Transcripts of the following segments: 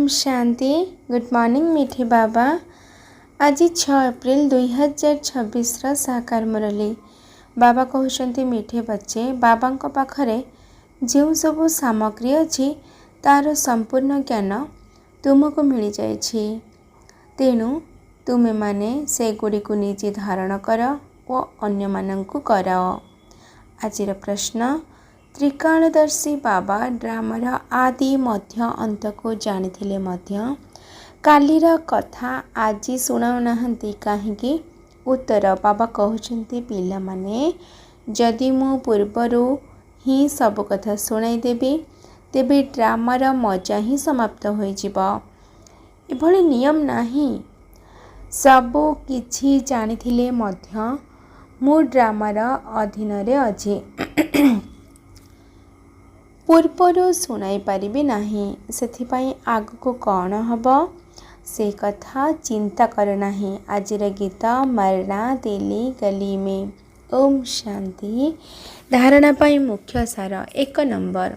शांति। Good morning मीठे बाबा। आज 6 April 2026 साकार मुरली। बाबा कहते मीठे बच्चे बाबा पाखरे जो सब सामग्री अच्छी तार संपूर्ण ज्ञान तुमको मिल जाए, तेणु तुमे माने से गुड़ी को निजे धारण कर और अन्य मानंकु कराओ। आजिर प्रश्न, त्रिकालदर्शी बाबा ड्रामार आदि मध्य अंत को जानिथिले मध्य कालीर कथा आज शुणाऊ नाहंती काहेकि? उत्तर, बाबा कहउछंती पिला माने जदि मु पूर्वरु ही सब कथा शुणाई देबी तेबे ड्रामार मजा ही समाप्त हो जिवो। एभली नियम नाही। सबु किछि जानिथिले मध्य मु ड्रामार अधीन रे अछि। पूर्वरु शुणाई पारिबी नाही, सेथिपाई आगको कौन हबो से कथा चिंता कर नाही। आजिर गीत मरना दिली गली में। ओम शांति। धारणा पाई मुख्य सार। 1 नंबर,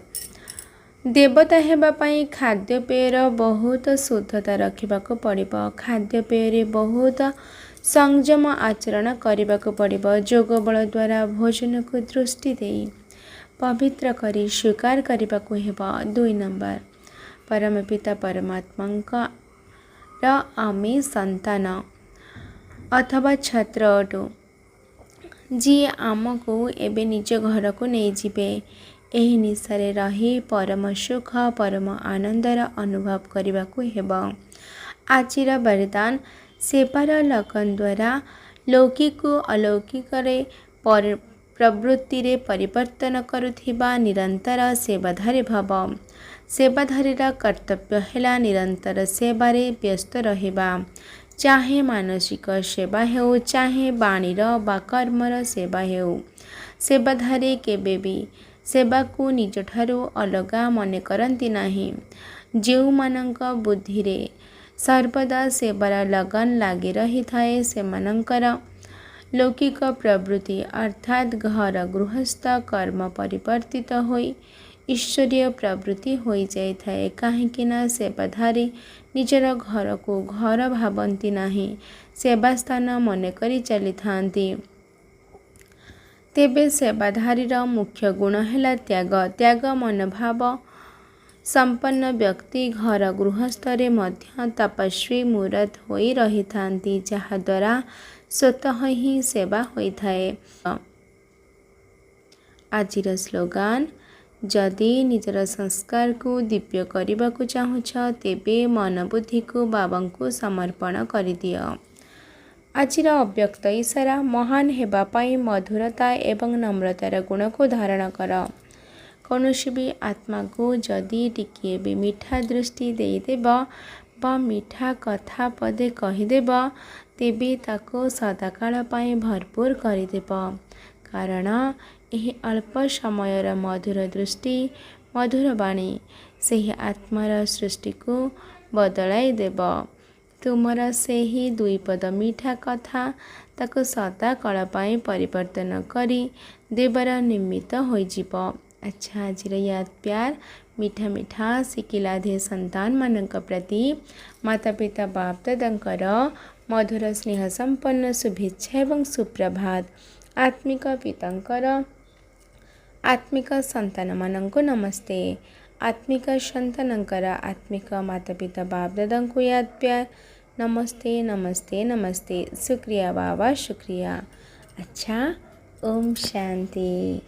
देवता हेबा पाई खाद्यपेयर बहुत शुद्धता रखिबाको पड़िबो। खाद्यपेय बहुत संयम आचरण करिबाको पड़िबो। जोग बल द्वारा भोजन को दृष्टि देई पवित्र करी स्वीकार करिबाको हेबो। 2 नंबर, परम पिता परमात्मा आमे संतान अथवा छात्र अटु, जी आमको एबे निज घर को नहीं जिबे। एही निशारे रही परम सुख परम आनंदर अनुभव करिबाको हेबो। आजिर वरदान, सेवार लगन द्वारा लौकिक अलौकिक प्रवृत्ति रे परिवर्तन करुथिबा निरंतर सेवाधारी भव। सेवाधारीर कर्तव्य हेला निरंतर सेवारे व्यस्त रहिबा। चाहे मानसिक सेवा हेउ चाहे बाणीर बा कर्मर सेवा हेउ, सेवाधारी केबे भी सेवा को निज ठारू अलगा मने करंती नाही। जेउ मानंक बुद्धि रे सर्वदा सेवार लगन लागी रही थाए सेमानंकर लौकिक प्रवृत्ति अर्थात घर गृहस्थ कर्म परिवर्तित होई ईश्वरीय प्रवृत्ति होई जाई थाए। काहेकि ना सेवाधारी निजर घर को घर भावंती नाही, सेवा स्थान मने करी चली थांती। तेबे सेवाधारीर मुख्य गुण हेला त्याग। त्याग मनोभाव संपन्न व्यक्ति घर गृहस्थरे मध्य तपस्वी मूरत होई रही थांती, जहा द्वारा स्वतः ही सेवा होई थाए। आजिर स्लोगान, जदि निजर संस्कार को दिव्य करने को चाहुछ तेबे मन बुद्धि को बाबा को समर्पण कर दियो। आजिर अव्यक्त इशारा, महान हेबा पाई मधुरता एवं नम्रतार गुण को धारण कर। कौनसी भी आत्मा को जदि टिकिए भी मीठा दृष्टि देदेब बा मीठा कथा पदे कहीदेब तेबे ताको सदाकाल पाई भरपूर करदेब। कारण यही अल्प समयर मधुर दृष्टि मधुर बाणी सही आत्मार सृष्टि को बदलाई देब। तुमर से ही 2 पद मीठा कथा ताको सदा काल पाई परिवर्तन करी देवर निमित्त होई जिवो। अच्छा, आजिर याद प्यार मीठा मीठा शिकिला धे संतान मानक प्रति माता पिता बाप दादांकर मधुर स्नेह संपन्न शुभेच्छा एवं सुप्रभात। आत्मिक पितांकर आत्मिक संतान मानंको नमस्ते। आत्मिक संतानंकर आत्मिक माता पिता बाप दादांको याद प्यार नमस्ते नमस्ते नमस्ते। शुक्रिया बाबा, शुक्रिया। अच्छा, ओम शांति।